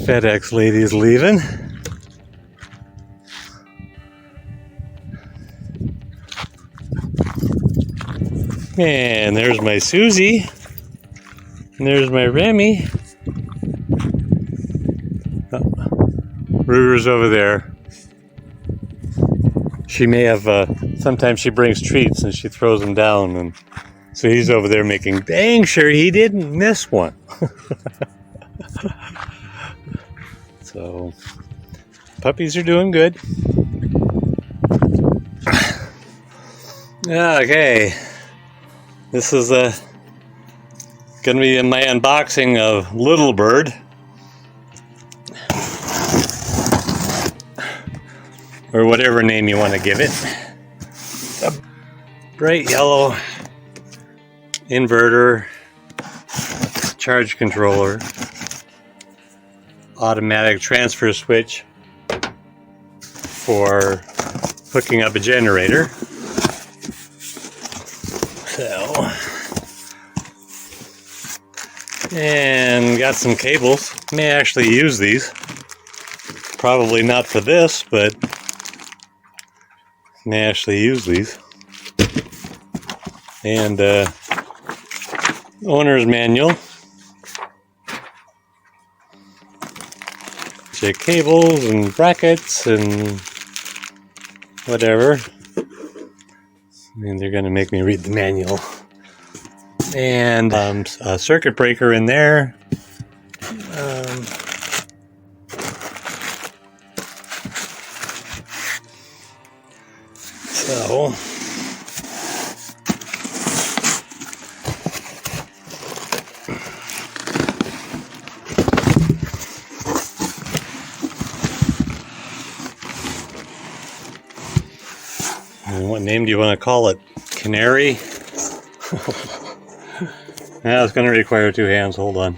FedEx lady's leaving. And there's my Susie. And there's my Remy. Oh, Ruger's over there. She may have, sometimes she brings treats and she throws them down. And so he's over there making dang sure he didn't miss one. So, puppies are doing good. Okay. This is going to be my unboxing of Little Bird. Or whatever name you want to give it. A bright yellow inverter, charge controller, automatic transfer switch for hooking up a generator. So, and got some cables. May actually use these. Probably not for this, but may actually use these. And owner's manual. Check cables and brackets and whatever. I mean, they're going to make me read the manual. And a circuit breaker in there. So, what name do you want to call it? Canary? Yeah, it's going to require two hands. Hold on.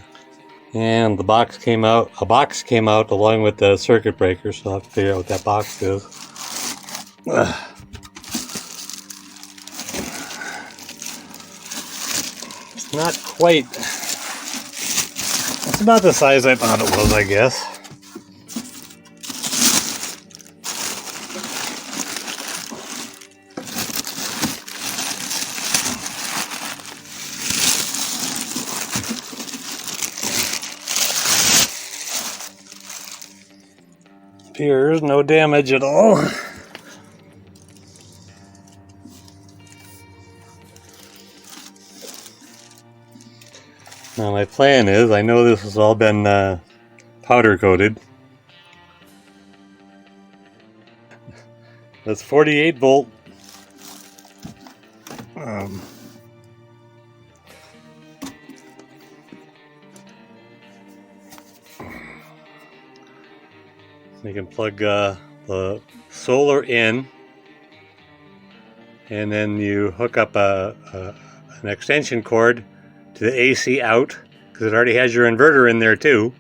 And the box came out. A box came out along with the circuit breaker, so I'll have to figure out what that box is. It's not quite. It's about the size I thought it was, I guess. Appears no damage at all. Now my plan is, I know this has all been powder coated. That's 48 volt. You can plug the solar in, and then you hook up an extension cord to the AC out, because it already has your inverter in there too.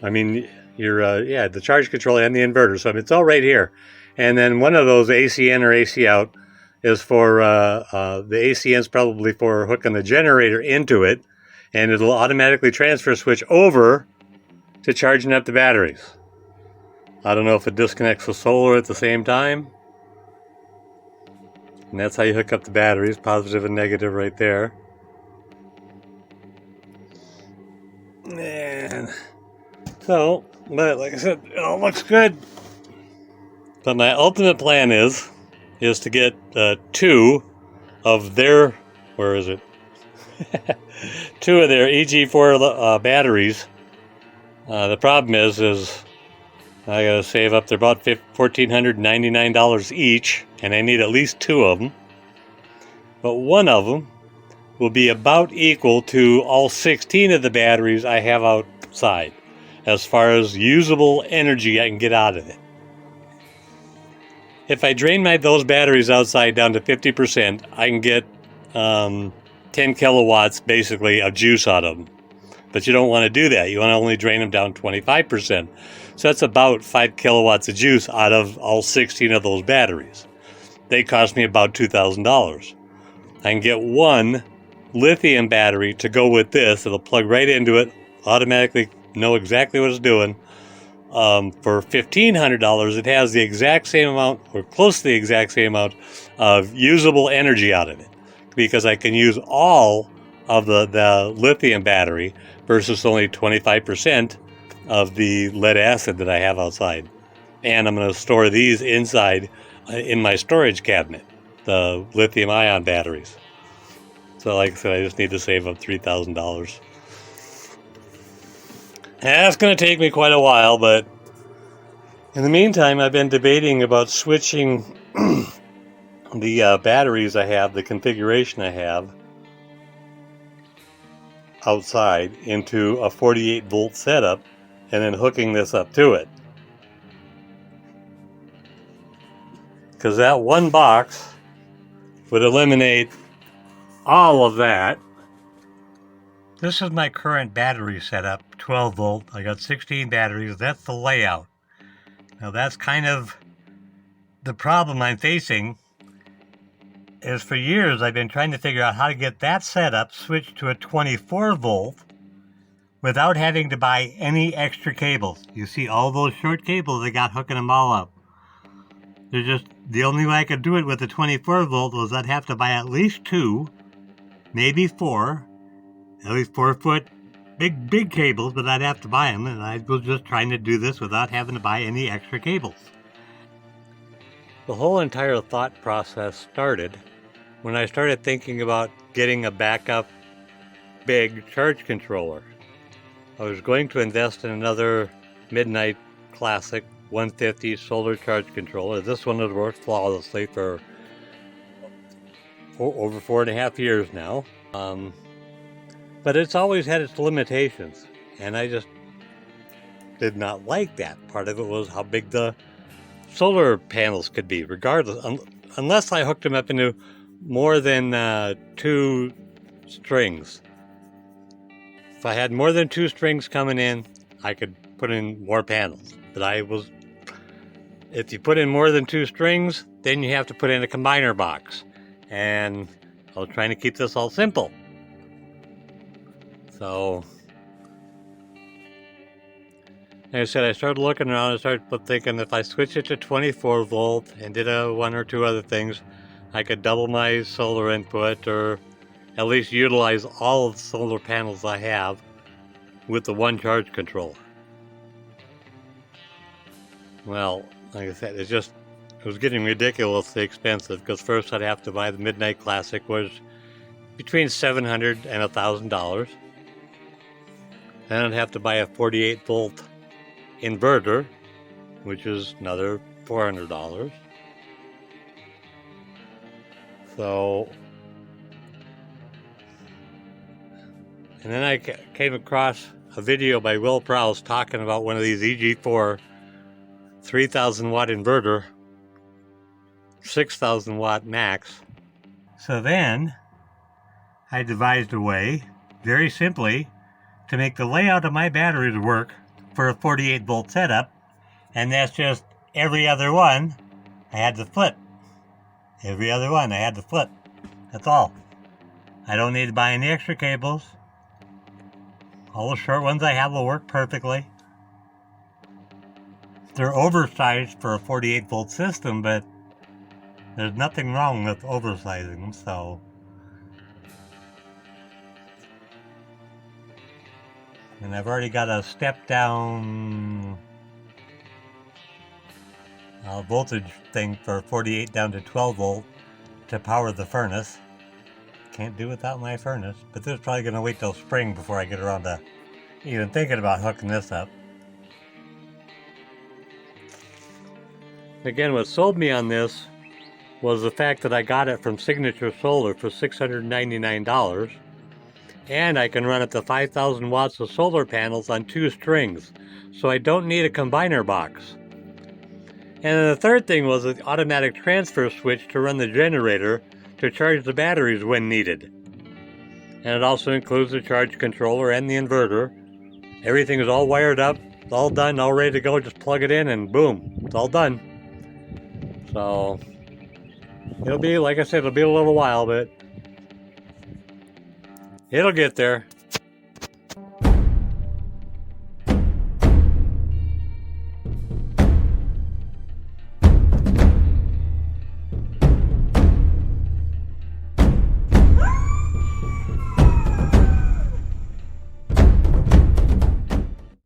I mean, yeah, the charge controller and the inverter, so it's all right here. And then one of those AC in or AC out is for the AC in is probably for hooking the generator into it, and it'll automatically transfer switch over to charging up the batteries. I don't know if it disconnects the solar at the same time. And that's how you hook up the batteries, positive and negative right there. And so, but like I said, it all looks good. But my ultimate plan is to get two of their, where is it? Two of their EG4 batteries. The problem is I gotta save up. They're about $1,499 each, and I need at least two of them. But one of them will be about equal to all 16 of the batteries I have outside, as far as usable energy I can get out of it. If I drain those batteries outside down to 50%, I can get 10 kilowatts basically of juice out of them. But you don't want to do that. You want to only drain them down 25%. So that's about 5 kilowatts of juice out of all 16 of those batteries. They cost me about $2,000. I can get one lithium battery to go with this. It'll plug right into it, automatically know exactly what it's doing. For $1,500, it has the exact same amount, or close to the exact same amount, of usable energy out of it, because I can use all of the lithium battery versus only 25% of the lead acid that I have outside. And I'm going to store these inside in my storage cabinet, the lithium ion batteries. So like I said, I just need to save up $3,000. That's going to take me quite a while, but in the meantime, I've been debating about switching the batteries I have, the configuration I have outside, into a 48 volt setup and then hooking this up to it. Because that one box would eliminate all of that. This is my current battery setup, 12 volt. I got 16 batteries. That's the layout. Now that's kind of the problem I'm facing. Is for years I've been trying to figure out how to get that setup switched to a 24 volt without having to buy any extra cables. You see all those short cables I got hooking them all up. They're just, the only way I could do it with the 24 volt was I'd have to buy at least 2, maybe 4, at least 4-foot big cables, but I'd have to buy them, and I was just trying to do this without having to buy any extra cables. The whole entire thought process started when I started thinking about getting a backup big charge controller. I was going to invest in another Midnight Classic 150 solar charge controller. This one has worked flawlessly for over 4.5 years now. But it's always had its limitations, and I just did not like that. Part of it was how big the solar panels could be, regardless, unless I hooked them up into more than 2 strings. If I had more than 2 strings coming in, I could put in more panels. But if you put in more than 2 strings, then you have to put in a combiner box. And I was trying to keep this all simple. So, like I said, I started looking around and started thinking if I switched it to 24 volt and did 1 or 2 other things, I could double my solar input, or at least utilize all of the solar panels I have with the one charge controller. Well, like I said, it was getting ridiculously expensive, because first I'd have to buy the Midnight Classic, which was between $700 and $1,000. Then I'd have to buy a 48 volt inverter, which is another $400. So, and then I came across a video by Will Prowse talking about one of these EG4 3,000 watt inverter, 6,000 watt max. So then I devised a way, very simply, to make the layout of my batteries work for a 48 volt setup, and that's just every other one I had to flip. Every other one I had to flip. That's all. I don't need to buy any extra cables. All the short ones I have will work perfectly. They're oversized for a 48 volt system, but there's nothing wrong with oversizing them, so. And I've already got a step down voltage thing for 48 down to 12 volt to power the furnace. Can't do without my furnace, but this is probably going to wait till spring before I get around to even thinking about hooking this up. Again, what sold me on this was the fact that I got it from Signature Solar for $699, and I can run up to 5,000 watts of solar panels on 2 strings, so I don't need a combiner box. And then the third thing was the automatic transfer switch to run the generator to charge the batteries when needed. And it also includes the charge controller and the inverter. Everything is all wired up, all done, all ready to go. Just plug it in and boom, it's all done. So it'll be, like I said, it'll be a little while, but it'll get there.